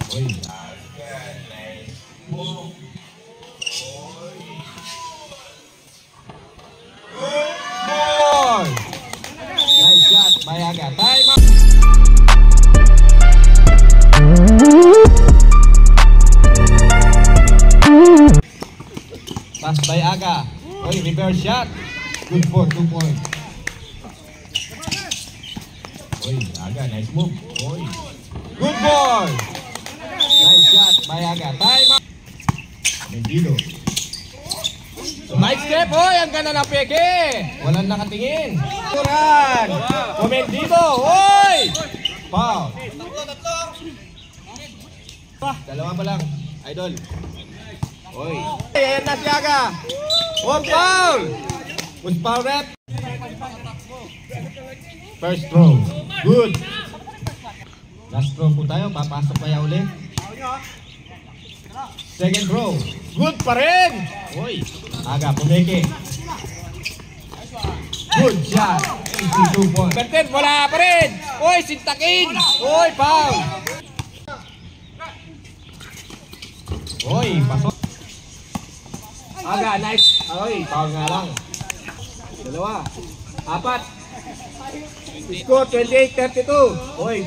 Uy. Goal! Nice shot by Aga. Time out! Pass by Aga. Uy, reverse shot. Good for 2 points. Uy, Aga, nice move. Uy. Good ball. Nice shot by Aga. Time out. Mendido. Mike step, hoy, ang ganda ng peke. Walang nakatingin. Turan. Mendido, hoy. Foul. Dalawa pa lang, idol. Hoy. Ayan na si Aga. Oh, foul. Was foul rep. First throw. Good. Last throw po tayo. Papasok kaya ulit. Second throw. Good pa rin. Hoy. Aga, pumeke. Good shot. 82 points. Bertin, wala pa rin. Hoy, sintakin. Hoy, foul. Hoy, pasok. Aga, nice. Hoy, foul nga lang. Dalawa. Apat. Score 28-32. Hoy.